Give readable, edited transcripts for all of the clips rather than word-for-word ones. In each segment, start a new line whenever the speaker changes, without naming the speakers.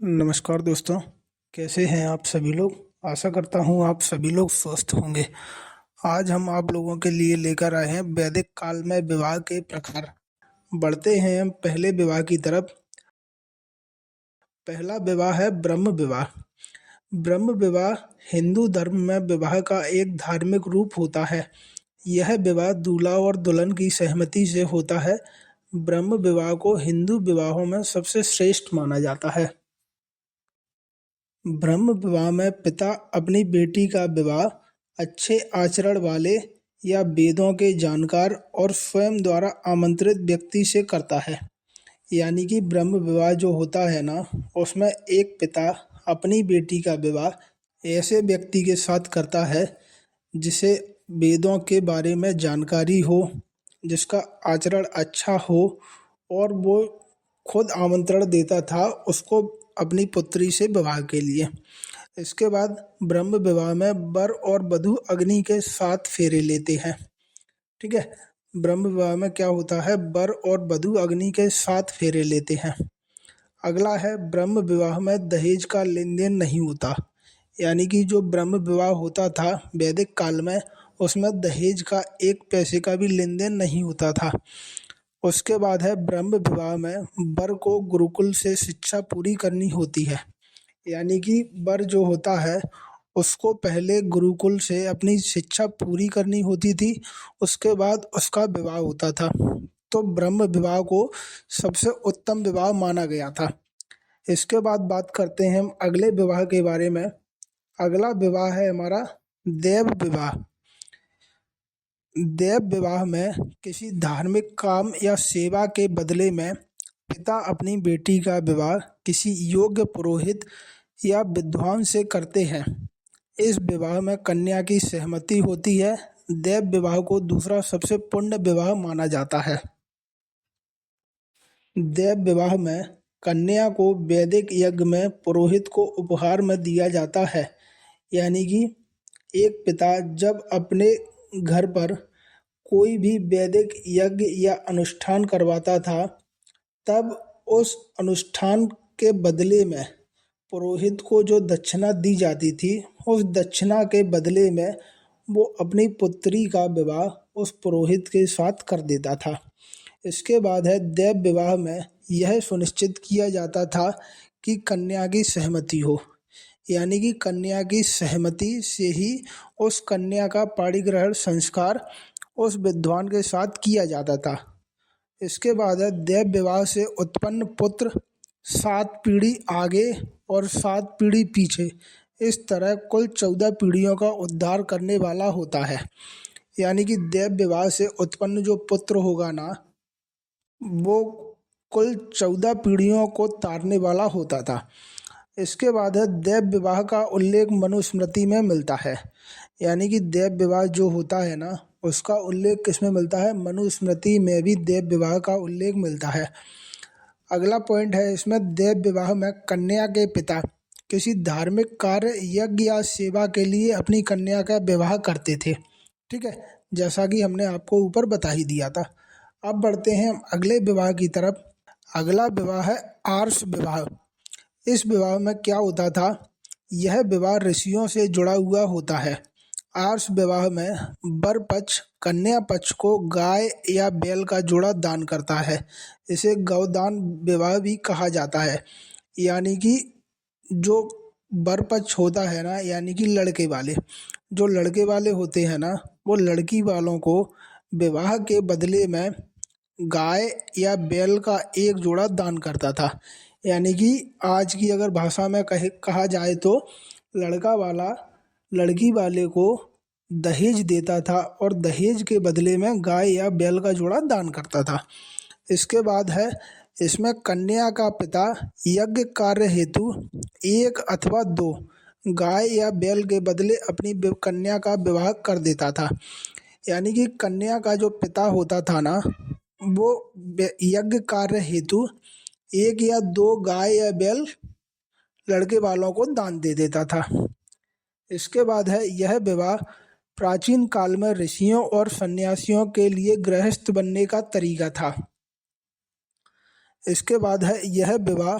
नमस्कार दोस्तों। कैसे हैं आप सभी लोग। आशा करता हूँ आप सभी लोग स्वस्थ होंगे। आज हम आप लोगों के लिए लेकर आए हैं वैदिक काल में विवाह के प्रकार। बढ़ते हैं हम पहले विवाह की तरफ। पहला विवाह है ब्रह्म विवाह। ब्रह्म विवाह हिंदू धर्म में विवाह का एक धार्मिक रूप होता है। यह विवाह दूल्हा और दुल्हन की सहमति से होता है। ब्रह्म विवाह को हिंदू विवाहों में सबसे श्रेष्ठ माना जाता है। ब्रह्म विवाह में पिता अपनी बेटी का विवाह अच्छे आचरण वाले या वेदों के जानकार और स्वयं द्वारा आमंत्रित व्यक्ति से करता है। यानी कि ब्रह्म विवाह जो होता है ना, उसमें एक पिता अपनी बेटी का विवाह ऐसे व्यक्ति के साथ करता है जिसे वेदों के बारे में जानकारी हो, जिसका आचरण अच्छा हो, और वो खुद आमंत्रण देता था उसको अपनी पुत्री से विवाह के लिए। इसके बाद ब्रह्म विवाह में वर और वधू अग्नि के 7 फेरे लेते हैं। ठीक है। ब्रह्म विवाह में क्या होता है, वर और वधू अग्नि के 7 फेरे लेते हैं। अगला है ब्रह्म विवाह में दहेज का लेन देन नहीं होता। यानी कि जो ब्रह्म विवाह होता था वैदिक काल में, उसमें दहेज का 1 पैसे का भी लेन देन नहीं होता था। उसके बाद है ब्रह्म विवाह में वर को गुरुकुल से शिक्षा पूरी करनी होती है। यानी कि वर जो होता है उसको पहले गुरुकुल से अपनी शिक्षा पूरी करनी होती थी, उसके बाद उसका विवाह होता था। तो ब्रह्म विवाह को सबसे उत्तम विवाह माना गया था। इसके बाद बात करते हैं हम अगले विवाह के बारे में। अगला विवाह है हमारा देव विवाह। देव विवाह में किसी धार्मिक काम या सेवा के बदले में पिता अपनी बेटी का विवाह किसी योग्य पुरोहित या विद्वान से करते हैं। इस विवाह में कन्या की सहमति होती है। देव विवाह को दूसरा सबसे पुण्य विवाह माना जाता है। देव विवाह में कन्या को वैदिक यज्ञ में पुरोहित को उपहार में दिया जाता है। यानी कि एक पिता जब अपने घर पर कोई भी वैदिक यज्ञ या अनुष्ठान करवाता था, तब उस अनुष्ठान के बदले में पुरोहित को जो दक्षिणा दी जाती थी, उस दक्षिणा के बदले में वो अपनी पुत्री का विवाह उस पुरोहित के साथ कर देता था। इसके बाद है देव विवाह में यह सुनिश्चित किया जाता था कि कन्या की सहमति हो। यानी कि कन्या की सहमति से ही उस कन्या का पाणिग्रहण संस्कार उस विद्वान के साथ किया जाता था। इसके बाद है देव विवाह से उत्पन्न पुत्र 7 पीढ़ी आगे और 7 पीढ़ी पीछे, इस तरह कुल 14 पीढ़ियों का उद्धार करने वाला होता है। यानी कि देव विवाह से उत्पन्न जो पुत्र होगा ना, वो कुल 14 पीढ़ियों को तारने वाला होता था। इसके बाद है देव विवाह का उल्लेख मनुस्मृति में मिलता है। यानी कि देव विवाह जो होता है ना, उसका उल्लेख किसमें मिलता है, मनुस्मृति में भी देव विवाह का उल्लेख मिलता है। अगला पॉइंट है इसमें, देव विवाह में कन्या के पिता किसी धार्मिक कार्य यज्ञ या सेवा के लिए अपनी कन्या का विवाह करते थे। ठीक है, जैसा कि हमने आपको ऊपर बता ही दिया था। अब बढ़ते हैं हम अगले विवाह की तरफ। अगला विवाह है आर्ष विवाह। इस विवाह में क्या होता था, यह विवाह ऋषियों से जुड़ा हुआ होता है। आर्ष विवाह में वर पक्ष कन्या पक्ष को गाय या बैल का जोड़ा दान करता है। इसे गौदान विवाह भी कहा जाता है। यानी कि जो वर पक्ष होता है ना, यानी कि लड़के वाले, जो लड़के वाले होते हैं ना, वो लड़की वालों को विवाह के बदले में गाय या बैल का एक जोड़ा दान करता था। यानी कि आज की अगर भाषा में कहा जाए तो लड़का वाला लड़की वाले को दहेज देता था और दहेज के बदले में गाय या बैल का जोड़ा दान करता था। इसके बाद है इसमें कन्या का पिता यज्ञ कार्य हेतु 1 अथवा 2 गाय या बैल के बदले अपनी कन्या का विवाह कर देता था। यानी कि कन्या का जो पिता होता था ना, वो यज्ञ कार्य हेतु 1 या 2 गाय या बैल लड़के वालों को दान दे देता था। इसके बाद है यह विवाह प्राचीन काल में ऋषियों और सन्यासियों के लिए गृहस्थ बनने का तरीका था। इसके बाद है यह विवाह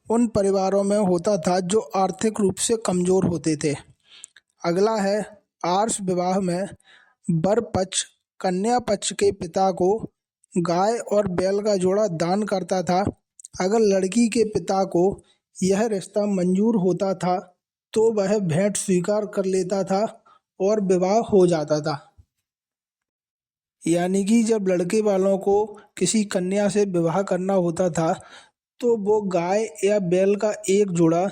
उन परिवारों में होता था जो आर्थिक रूप से कमजोर होते थे। अगला है आर्ष विवाह में वर पक्ष कन्या पक्ष के पिता को गाय और बैल का जोड़ा दान करता था। अगर लड़की के पिता को यह रिश्ता मंजूर होता था तो वह भेंट स्वीकार कर लेता था और विवाह हो जाता था। यानी कि जब लड़के वालों को किसी कन्या से विवाह करना होता था तो वो गाय या बैल का एक जोड़ा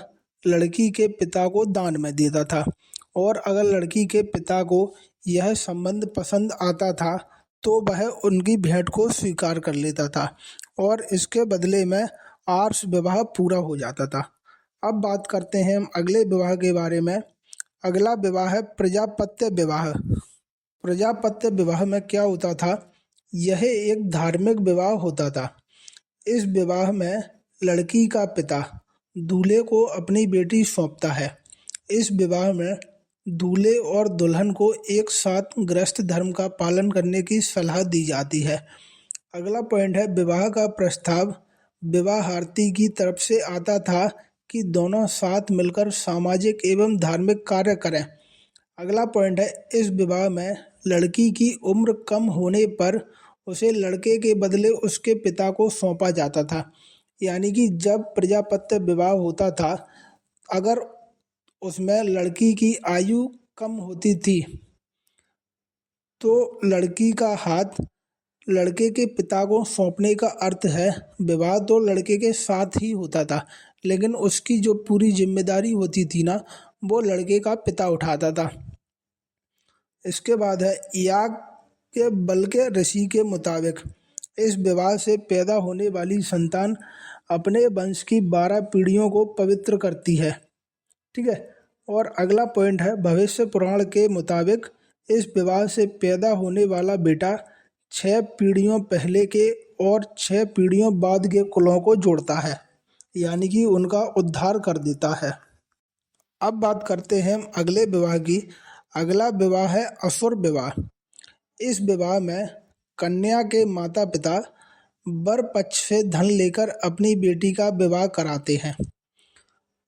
लड़की के पिता को दान में देता था, और अगर लड़की के पिता को यह संबंध पसंद आता था तो वह उनकी भेंट को स्वीकार कर लेता था और इसके बदले में आर्ष विवाह पूरा हो जाता था। अब बात करते हैं हम अगले विवाह के बारे में। अगला विवाह है प्रजापत्य विवाह। प्रजापत्य विवाह में क्या होता था? यह एक धार्मिक विवाह होता था। इस विवाह में लड़की का पिता दूल्हे को अपनी बेटी सौंपता है। इस विवाह में दूल्हे और दुल्हन को एक साथ गृहस्थ धर्म का पालन करने की सलाह दी जाती है। अगला पॉइंट है विवाह का प्रस्ताव विवाहार्थी की तरफ से आता था कि दोनों साथ मिलकर सामाजिक एवं धार्मिक कार्य करें। अगला पॉइंट है इस विवाह में लड़की की उम्र कम होने पर उसे लड़के के बदले उसके पिता को सौंपा जाता था। यानी कि जब प्रजापत्य विवाह होता था, अगर उसमें लड़की की आयु कम होती थी तो लड़की का हाथ लड़के के पिता को सौंपने का अर्थ है विवाह तो लड़के के साथ ही होता था, लेकिन उसकी जो पूरी जिम्मेदारी होती थी ना, वो लड़के का पिता उठाता था। इसके बाद है याग के बल के ऋषि के मुताबिक इस विवाह से पैदा होने वाली संतान अपने वंश की 12 पीढ़ियों को पवित्र करती है। ठीक है। और अगला पॉइंट है भविष्य पुराण के मुताबिक इस विवाह से पैदा होने वाला बेटा 6 पीढ़ियों पहले के और 6 पीढ़ियों बाद के कुलों को जोड़ता है, यानी कि उनका उद्धार कर देता है। अब बात करते हैं हम अगले विवाह की। अगला विवाह है असुर विवाह। इस विवाह में कन्या के माता पिता वर पक्ष से धन लेकर अपनी बेटी का विवाह कराते हैं।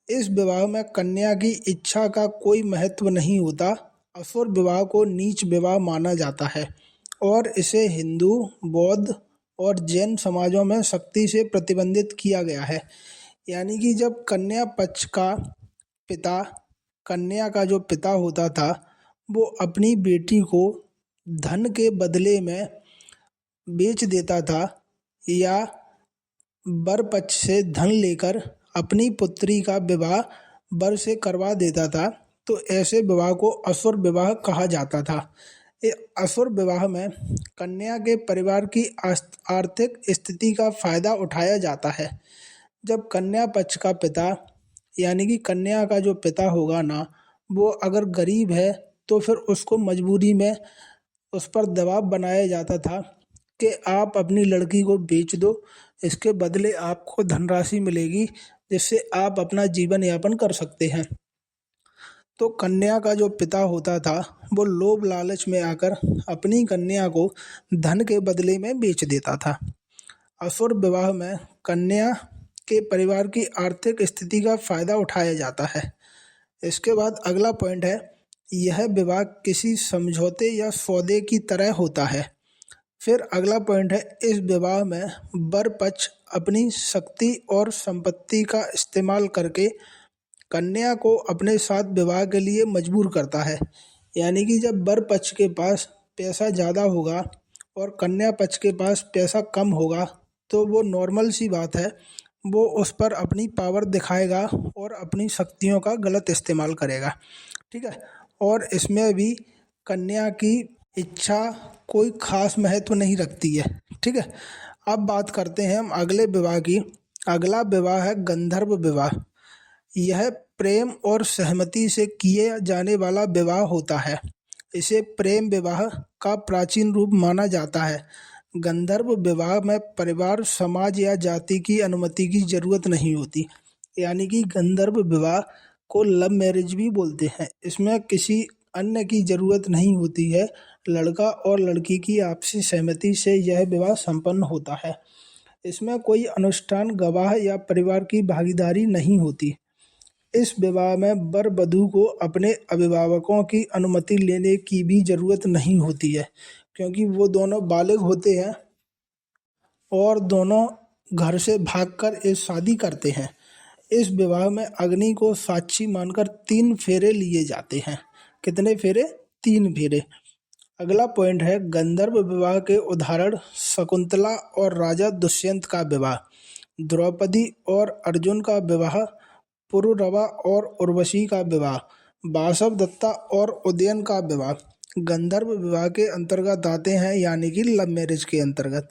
इस विवाह में कन्या की इच्छा का कोई महत्व नहीं होता। असुर विवाह को नीच विवाह माना जाता है और इसे हिंदू, बौद्ध और जैन समाजों में सख्ती से प्रतिबंधित किया गया है। यानी कि जब कन्या पक्ष का पिता, कन्या का जो पिता होता था, वो अपनी बेटी को धन के बदले में बेच देता था या वर पक्ष से धन लेकर अपनी पुत्री का विवाह वर से करवा देता था, तो ऐसे विवाह को असुर विवाह कहा जाता था। असुर विवाह में कन्या के परिवार की आर्थिक स्थिति का फायदा उठाया जाता है। जब कन्या पक्ष का पिता, यानी कि कन्या का जो पिता होगा ना, वो अगर गरीब है तो फिर उसको मजबूरी में उस पर दबाव बनाया जाता था कि आप अपनी लड़की को बेच दो, इसके बदले आपको धनराशि मिलेगी जिससे आप अपना जीवन यापन कर सकते हैं। तो कन्या का जो पिता होता था वो लोभ लालच में आकर अपनी कन्या को धन के बदले में बेच देता था। असुर विवाह में कन्या के परिवार की आर्थिक स्थिति का फायदा उठाया जाता है। इसके बाद अगला पॉइंट है यह विवाह किसी समझौते या सौदे की तरह होता है। फिर अगला पॉइंट है इस विवाह में वर पक्ष अपनी शक्ति और संपत्ति का इस्तेमाल करके कन्या को अपने साथ विवाह के लिए मजबूर करता है। यानी कि जब वर पक्ष के पास पैसा ज़्यादा होगा और कन्या पक्ष के पास पैसा कम होगा तो वो नॉर्मल सी बात है, वो उस पर अपनी पावर दिखाएगा और अपनी शक्तियों का गलत इस्तेमाल करेगा। ठीक है। और इसमें भी कन्या की इच्छा कोई खास महत्व नहीं रखती है। ठीक है। अब बात करते हैं हम अगले विवाह की। अगला विवाह है गंधर्व विवाह। यह प्रेम और सहमति से किए जाने वाला विवाह होता है। इसे प्रेम विवाह का प्राचीन रूप माना जाता है। गंधर्व विवाह में परिवार, समाज या जाति की अनुमति की जरूरत नहीं होती। यानी कि गंधर्व विवाह को लव मैरिज भी बोलते हैं। इसमें किसी अन्य की जरूरत नहीं होती है, लड़का और लड़की की आपसी सहमति से यह विवाह संपन्न होता है। इसमें कोई अनुष्ठान, गवाह या परिवार की भागीदारी नहीं होती। इस विवाह में वर वधू को अपने अभिभावकों की अनुमति लेने की भी जरूरत नहीं होती है, क्योंकि वो दोनों बालिग होते हैं और दोनों घर से भागकर ये शादी करते हैं। इस विवाह में अग्नि को साक्षी मानकर 3 फेरे लिए जाते हैं। कितने फेरे? 3 फेरे। अगला पॉइंट है गंधर्व विवाह के उदाहरण शकुंतला और राजा दुष्यंत का विवाह, द्रौपदी और अर्जुन का विवाह, पुरुरवा और उर्वशी का विवाह, वासवदत्ता और उदयन का विवाह गंधर्व विवाह के अंतर्गत आते हैं, यानी कि लव मैरिज के अंतर्गत।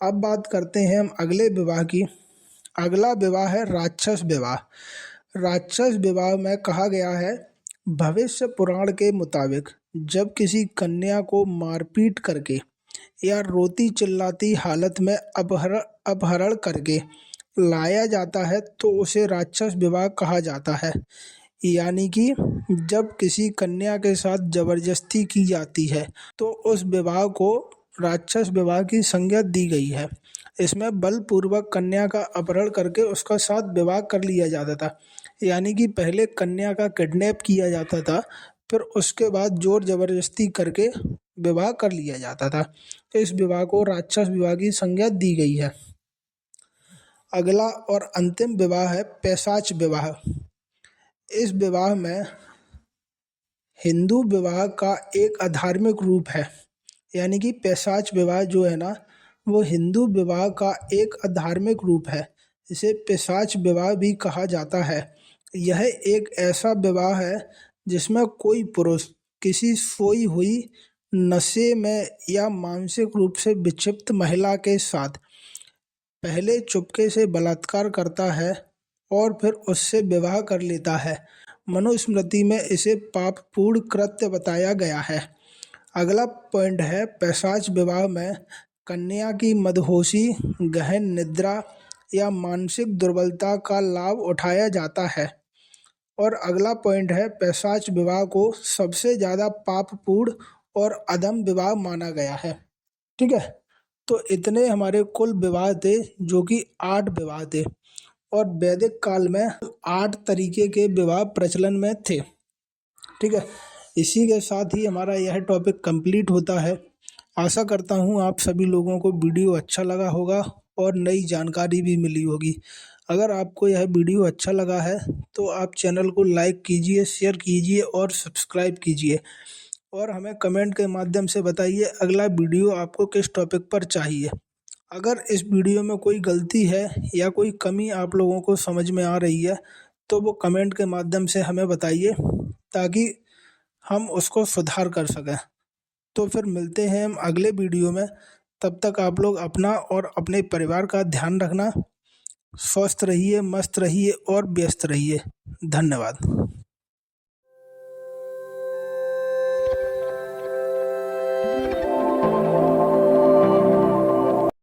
अब बात करते हैं हम अगले विवाह की। अगला विवाह है राक्षस विवाह। राक्षस विवाह में कहा गया है भविष्य पुराण के मुताबिक जब किसी कन्या को मारपीट करके या रोती चिल्लाती हालत में अपहरण करके लाया जाता है तो उसे राक्षस विवाह कहा जाता है। यानी कि जब किसी कन्या के साथ जबरदस्ती की जाती है तो उस विवाह को राक्षस विवाह की संज्ञा दी गई है। इसमें बलपूर्वक कन्या का अपहरण करके उसका साथ विवाह कर लिया जाता था। यानी कि पहले कन्या का किडनैप किया जाता था, फिर उसके बाद जोर जबरदस्ती करके विवाह कर लिया जाता था। इस विवाह को राक्षस विवाह की संज्ञा दी गई है। अगला और अंतिम विवाह है पैशाच विवाह। इस विवाह में हिंदू विवाह का एक अधार्मिक रूप है। यानी कि पैशाच विवाह जो है ना, वो हिंदू विवाह का एक अधार्मिक रूप है। इसे पिशाच विवाह भी कहा जाता है। यह एक ऐसा विवाह है जिसमें कोई पुरुष किसी सोई हुई, नशे में या मानसिक रूप से विक्षिप्त महिला के साथ पहले चुपके से बलात्कार करता है और फिर उससे विवाह कर लेता है। मनुस्मृति में इसे पापपूर्ण कृत्य बताया गया है। अगला पॉइंट है पैशाच विवाह में कन्या की मदहोशी, गहन निद्रा या मानसिक दुर्बलता का लाभ उठाया जाता है। और अगला पॉइंट है पैशाच विवाह को सबसे ज़्यादा पापपूर्ण और अधम विवाह माना गया है। ठीक है, तो इतने हमारे कुल विवाह थे, जो कि 8 विवाह थे। और वैदिक काल में 8 तरीके के विवाह प्रचलन में थे। ठीक है, इसी के साथ ही हमारा यह टॉपिक कंप्लीट होता है। आशा करता हूँ आप सभी लोगों को वीडियो अच्छा लगा होगा और नई जानकारी भी मिली होगी। अगर आपको यह वीडियो अच्छा लगा है तो आप चैनल को लाइक कीजिए, शेयर कीजिए और सब्सक्राइब कीजिए। और हमें कमेंट के माध्यम से बताइए अगला वीडियो आपको किस टॉपिक पर चाहिए। अगर इस वीडियो में कोई गलती है या कोई कमी आप लोगों को समझ में आ रही है तो वो कमेंट के माध्यम से हमें बताइए, ताकि हम उसको सुधार कर सकें। तो फिर मिलते हैं हम अगले वीडियो में। तब तक आप लोग अपना और अपने परिवार का ध्यान रखना। स्वस्थ रहिए, मस्त रहिए और व्यस्त रहिए। धन्यवाद।